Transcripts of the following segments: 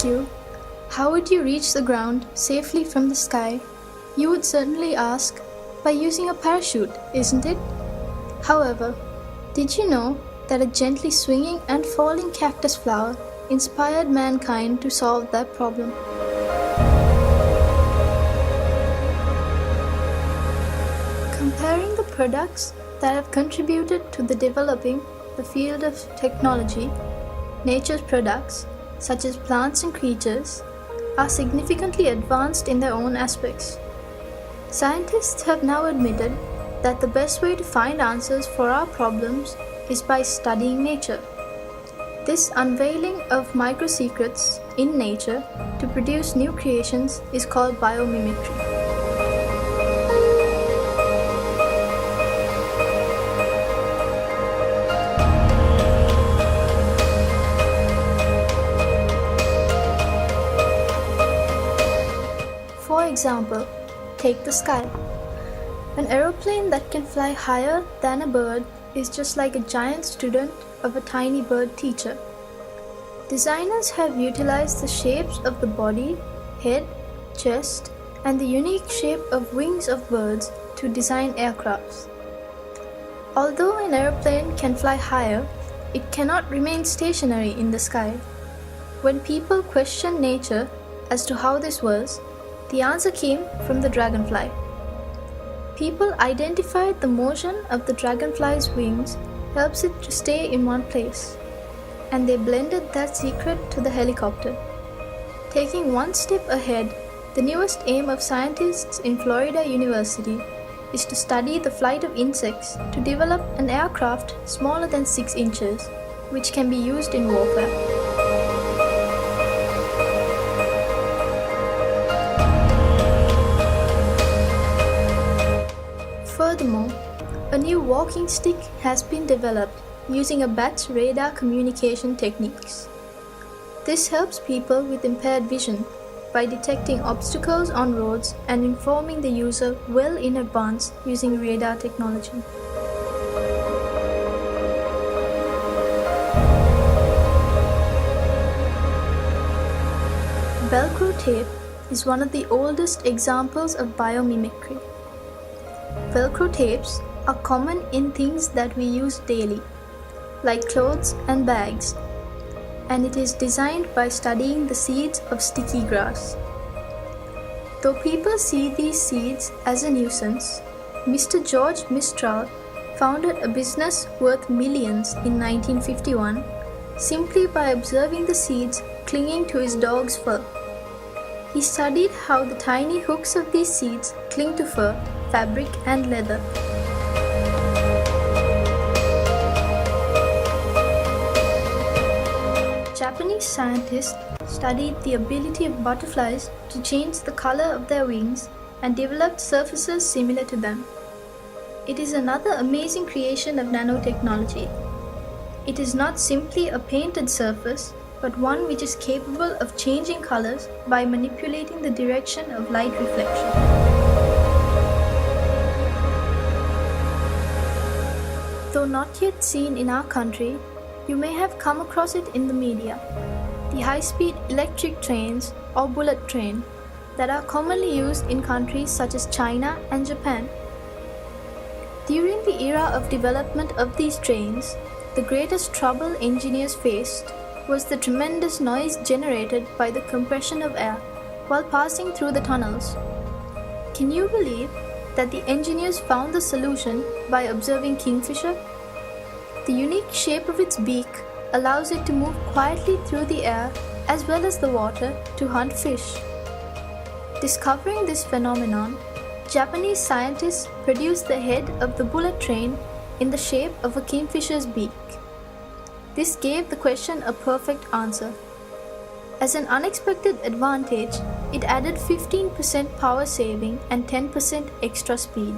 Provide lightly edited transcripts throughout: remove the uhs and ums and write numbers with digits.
ask you, how would you reach the ground safely from the sky? You would certainly ask, by using a parachute, isn't it? However, did you know that a gently swinging and falling cactus flower inspired mankind to solve that problem? Comparing the products that have contributed to the developing the field of technology, nature's products, such as plants and creatures, are significantly advanced in their own aspects. Scientists have now admitted that the best way to find answers for our problems is by studying nature. This unveiling of micro-secrets in nature to produce new creations is called biomimicry. For example, take the sky. An aeroplane that can fly higher than a bird is just like a giant student of a tiny bird teacher. Designers have utilized the shapes of the body, head, chest, and the unique shape of wings of birds to design aircrafts. Although an aeroplane can fly higher, it cannot remain stationary in the sky. When people questioned nature as to how this was, the answer came from the dragonfly. People identified the motion of the dragonfly's wings helps it to stay in one place, and they blended that secret to the helicopter. Taking one step ahead, the newest aim of scientists in Florida University is to study the flight of insects to develop an aircraft smaller than 6 inches, which can be used in warfare. Furthermore, a new walking stick has been developed using a bat's radar communication techniques. This helps people with impaired vision by detecting obstacles on roads and informing the user well in advance using radar technology. Velcro tape is one of the oldest examples of biomimicry. Velcro tapes are common in things that we use daily, like clothes and bags, and it is designed by studying the seeds of sticky grass. Though people see these seeds as a nuisance, Mr. George Mistral founded a business worth millions in 1951 simply by observing the seeds clinging to his dog's fur. He studied how the tiny hooks of these seeds cling to fur, fabric, and leather. Japanese scientists studied the ability of butterflies to change the color of their wings and developed surfaces similar to them. It is another amazing creation of nanotechnology. It is not simply a painted surface, but one which is capable of changing colors by manipulating the direction of light reflection. Though not yet seen in our country, you may have come across it in the media. The high-speed electric trains or bullet train that are commonly used in countries such as China and Japan. During the era of development of these trains, the greatest trouble engineers faced was the tremendous noise generated by the compression of air while passing through the tunnels. Can you believe that the engineers found the solution by observing kingfisher? The unique shape of its beak allows it to move quietly through the air as well as the water to hunt fish. Discovering this phenomenon, Japanese scientists produced the head of the bullet train in the shape of a kingfisher's beak. This gave the question a perfect answer. As an unexpected advantage, it added 15% power saving and 10% extra speed.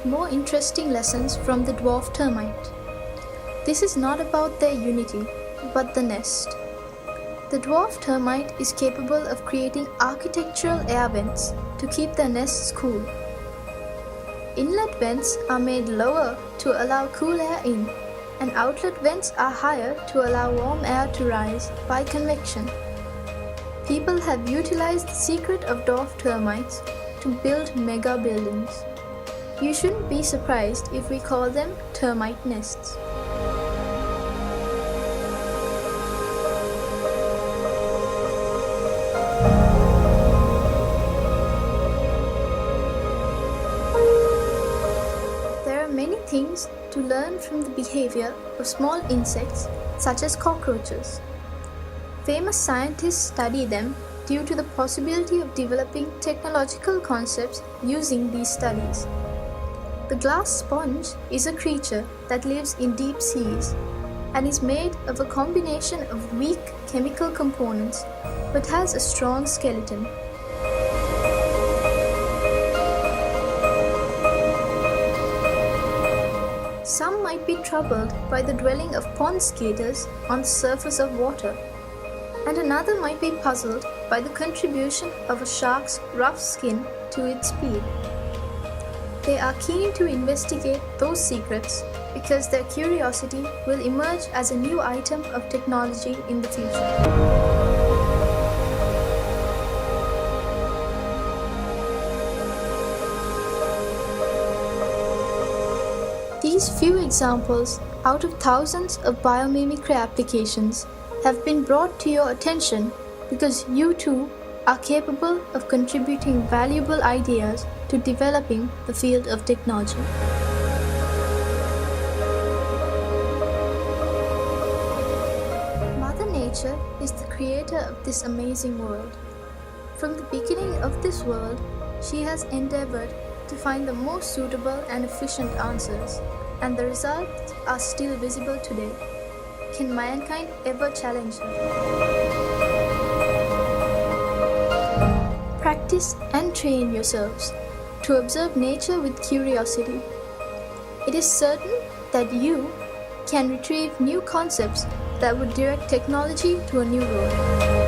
more interesting lessons from the dwarf termite. This is not about their unity, but the nest. The dwarf termite is capable of creating architectural air vents to keep their nests cool. Inlet vents are made lower to allow cool air in, and outlet vents are higher to allow warm air to rise by convection. People have utilized the secret of dwarf termites to build mega buildings. You shouldn't be surprised if we call them termite nests. There are many things to learn from the behavior of small insects such as cockroaches. Famous scientists study them due to the possibility of developing technological concepts using these studies. The glass sponge is a creature that lives in deep seas and is made of a combination of weak chemical components but has a strong skeleton. Some might be troubled by the dwelling of pond skaters on the surface of water, and another might be puzzled by the contribution of a shark's rough skin to its speed. They are keen to investigate those secrets because their curiosity will emerge as a new item of technology in the future. These few examples out of thousands of biomimicry applications have been brought to your attention because you too are capable of contributing valuable ideas to developing the field of technology. Mother Nature is the creator of this amazing world. From the beginning of this world, she has endeavored to find the most suitable and efficient answers, and the results are still visible today. Can mankind ever challenge her? Practice and train yourselves to observe nature with curiosity. It is certain that you can retrieve new concepts that would direct technology to a new road.